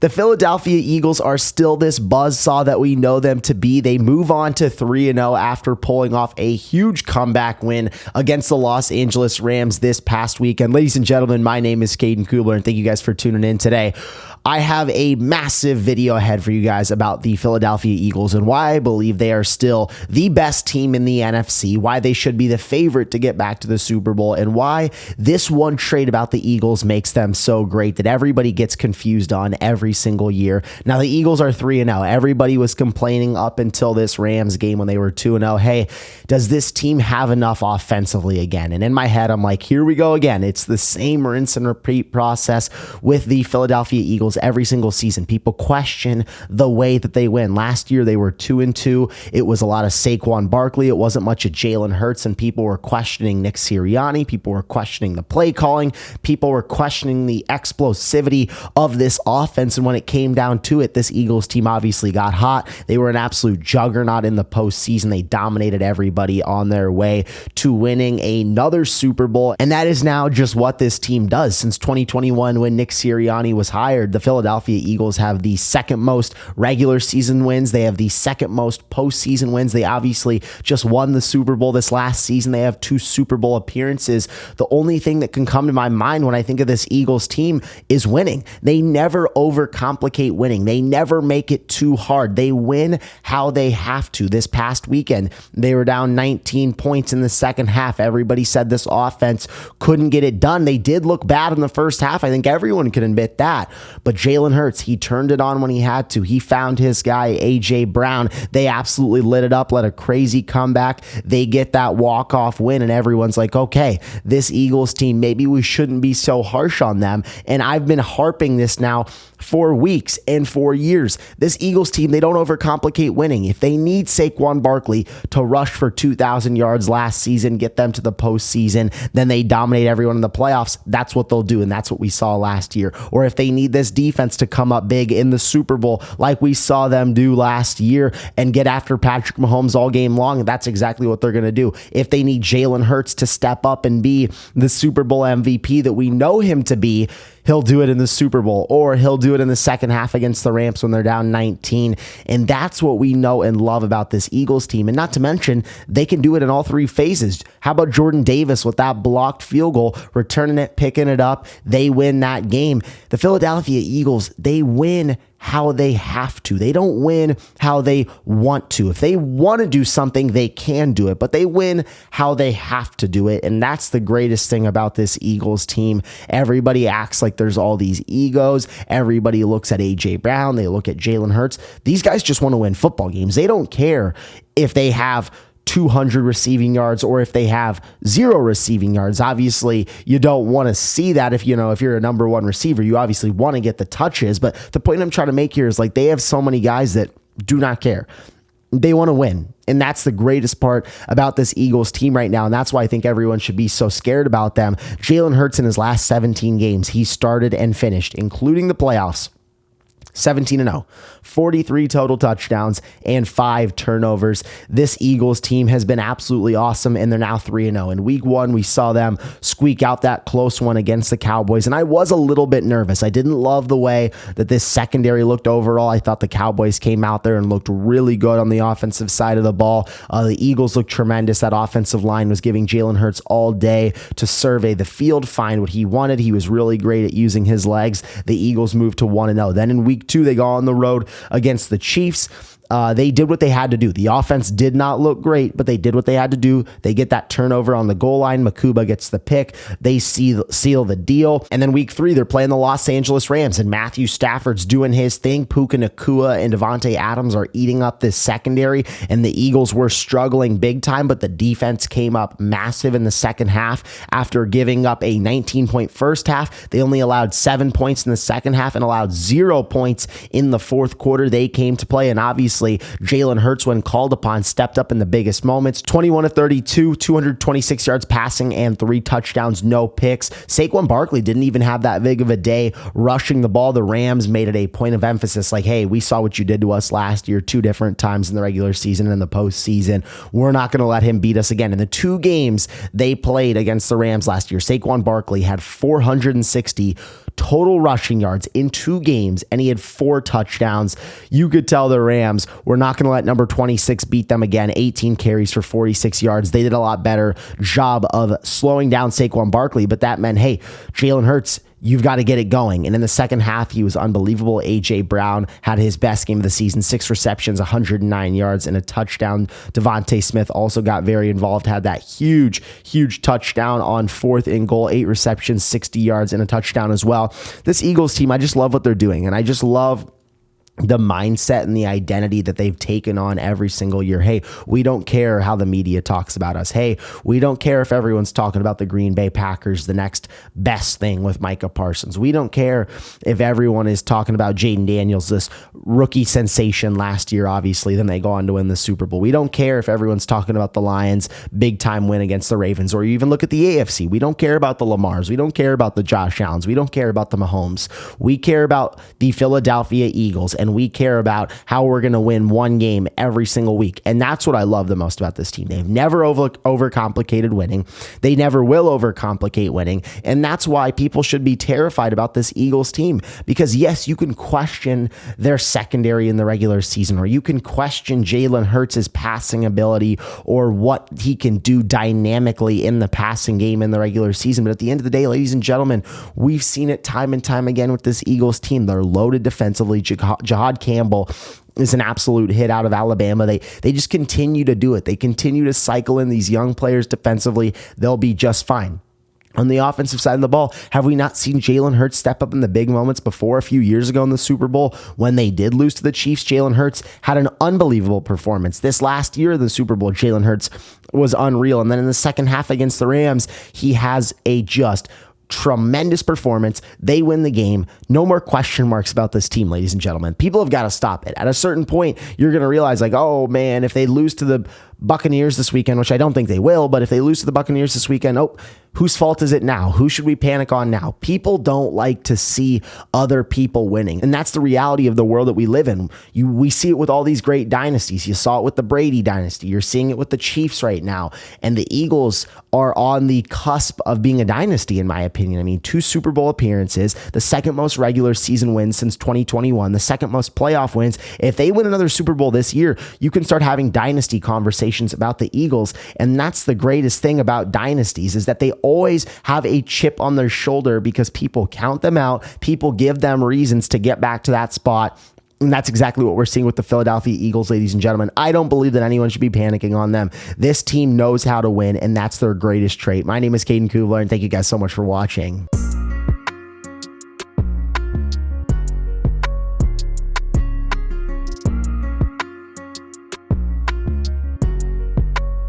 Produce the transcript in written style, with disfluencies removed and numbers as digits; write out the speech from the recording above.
The Philadelphia Eagles are still this buzzsaw that we know them to be. They move on to 3-0 after pulling off a huge comeback win against the Los Angeles Rams this past weekend. Ladies and gentlemen, my name is Caden Kubler, and thank you guys for tuning in today. I have a massive video ahead for you guys about the Philadelphia Eagles and why I believe they are still the best team in the NFC, why they should be the favorite to get back to the Super Bowl, and why this one trait about the Eagles makes them so great that everybody gets confused on every single year. Now, the Eagles are 3-0. Everybody was complaining up until this Rams game when they were 2-0. Hey, does this team have enough offensively again? And in my head, I'm like, here we go again. It's the same rinse and repeat process with the Philadelphia Eagles every single season. People question the way that they win. Last year, they were 2-2. It was a lot of Saquon Barkley. It wasn't much of Jalen Hurts, and people were questioning Nick Sirianni. People were questioning the play calling. People were questioning the explosivity of this offense. And when it came down to it, this Eagles team obviously got hot. They were an absolute juggernaut in the postseason. They dominated everybody on their way to winning another Super Bowl. And that is now just what this team does. Since 2021, when Nick Sirianni was hired, the Philadelphia Eagles have the second most regular season wins. They have the second most postseason wins. They obviously just won the Super Bowl this last season. They have 2 Super Bowl appearances. The only thing that can come to my mind when I think of this Eagles team is winning. They never overcomplicate winning. They never make it too hard. They win how they have to. This past weekend, they were down 19 points in the second half. Everybody said this offense couldn't get it done. They did look bad in the first half. I think everyone can admit that. But Jalen Hurts, he turned it on when he had to. He found his guy, A.J. Brown. They absolutely lit it up, led a crazy comeback. They get that walk-off win, and everyone's like, okay, this Eagles team, maybe we shouldn't be so harsh on them. And I've been harping this now for weeks and for years. This Eagles team, they don't overcomplicate winning. If they need Saquon Barkley to rush for 2,000 yards last season, get them to the postseason, then they dominate everyone in the playoffs, that's what they'll do, and that's what we saw last year. Or if they need this defense to come up big in the Super Bowl like we saw them do last year and get after Patrick Mahomes all game long, that's exactly what they're going to do. If they need Jalen Hurts to step up and be the Super Bowl MVP that we know him to be, he'll do it in the Super Bowl, or he'll do it in the second half against the Rams when they're down 19. And that's what we know and love about this Eagles team. And not to mention, they can do it in all 3 phases. How about Jordan Davis with that blocked field goal, returning it, picking it up? They win that game. The Philadelphia Eagles, they win how they have to. They don't win how they want to. If they want to do something, they can do it, but they win how they have to do it. And that's the greatest thing about this Eagles team. Everybody acts like there's all these egos. Everybody looks at A.J. Brown. They look at Jalen Hurts. These guys just want to win football games. They don't care if they have 200 receiving yards or if they have 0 receiving yards. Obviously, you don't want to see that if you're a number 1 receiver. You obviously want to get the touches, but the point I'm trying to make here is like they have so many guys that do not care. They want to win. And that's the greatest part about this Eagles team right now. And that's why I think everyone should be so scared about them. Jalen Hurts in his last 17 games, he started and finished, including the playoffs, 17-0, 43 total touchdowns and 5 turnovers. This Eagles team has been absolutely awesome, and they're now 3-0. In week 1, we saw them squeak out that close one against the Cowboys, and I was a little bit nervous. I didn't love the way that this secondary looked overall. I thought the Cowboys came out there and looked really good on the offensive side of the ball. The Eagles looked tremendous. That offensive line was giving Jalen Hurts all day to survey the field, find what he wanted. He was really great at using his legs. The Eagles moved to 1-0. Then in week 2, they go on the road against the Chiefs. They did what they had to do. The offense did not look great, but they did what they had to do. They get that turnover on the goal line. Makuba gets the pick. They seal the deal. And then week 3, they're playing the Los Angeles Rams, and Matthew Stafford's doing his thing. Puka Nacua and Devontae Adams are eating up this secondary, and the Eagles were struggling big time, but the defense came up massive in the second half. After giving up a 19-point first half, they only allowed 7 points in the second half and allowed 0 points in the fourth quarter. They came to play, and obviously Jalen Hurts, when called upon, stepped up in the biggest moments. 21-32, 226 yards passing and 3 touchdowns, no picks. Saquon Barkley didn't even have that big of a day rushing the ball. The Rams made it a point of emphasis like, hey, we saw what you did to us last year 2 different times in the regular season and in the postseason. We're not going to let him beat us again. In the 2 games they played against the Rams last year, Saquon Barkley had 460 total rushing yards in 2 games, and he had 4 touchdowns. You could tell the Rams were not going to let number 26 beat them again. 18 carries for 46 yards. They did a lot better job of slowing down Saquon Barkley, but that meant, hey, Jalen Hurts, you've got to get it going. And in the second half, he was unbelievable. A.J. Brown had his best game of the season, 6 receptions, 109 yards, and a touchdown. DeVonta Smith also got very involved, had that huge touchdown on 4th and goal, 8 receptions, 60 yards, and a touchdown as well. This Eagles team, I just love what they're doing, and I just love the mindset and the identity that they've taken on every single year. Hey, we don't care how the media talks about us. Hey, we don't care if everyone's talking about the Green Bay Packers, the next best thing with Micah Parsons. We don't care if everyone is talking about Jaden Daniels, this rookie sensation last year, obviously, then they go on to win the Super Bowl. We don't care if everyone's talking about the Lions' big time win against the Ravens, or you even look at the AFC. We don't care about the Lamars. We don't care about the Josh Allens. We don't care about the Mahomes. We care about the Philadelphia Eagles, and we care about how we're going to win one game every single week. And that's what I love the most about this team. They've never overcomplicated winning. They never will overcomplicate winning. And that's why people should be terrified about this Eagles team. Because yes, you can question their secondary in the regular season, or you can question Jalen Hurts' passing ability or what he can do dynamically in the passing game in the regular season. But at the end of the day, ladies and gentlemen, we've seen it time and time again with this Eagles team. They're loaded defensively. Jahad Campbell is an absolute hit out of Alabama. They just continue to do it. They continue to cycle in these young players defensively. They'll be just fine. On the offensive side of the ball, have we not seen Jalen Hurts step up in the big moments before? A few years ago in the Super Bowl, when they did lose to the Chiefs, Jalen Hurts had an unbelievable performance. This last year of the Super Bowl, Jalen Hurts was unreal. And then in the second half against the Rams, he has a just tremendous performance. They win the game. No more question marks about this team, ladies and gentlemen. People have got to stop it. At a certain point, you're going to realize, like, oh man, if they lose to the Buccaneers this weekend, which I don't think they will, but if they lose to the Buccaneers this weekend, whose fault is it now? Who should we panic on now? People don't like to see other people winning. And that's the reality of the world that we live in. We see it with all these great dynasties. You saw it with the Brady dynasty. You're seeing it with the Chiefs right now. And the Eagles are on the cusp of being a dynasty, in my opinion. I mean, 2 Super Bowl appearances, the second most regular season wins since 2021, the second most playoff wins. If they win another Super Bowl this year, you can start having dynasty conversations about the Eagles. And that's the greatest thing about dynasties, is that they always have a chip on their shoulder because people count them out. People give them reasons to get back to that spot. And that's exactly what we're seeing with the Philadelphia Eagles, ladies and gentlemen. I don't believe that anyone should be panicking on them. This team knows how to win, and that's their greatest trait. My name is Caden Kubler, and thank you guys so much for watching.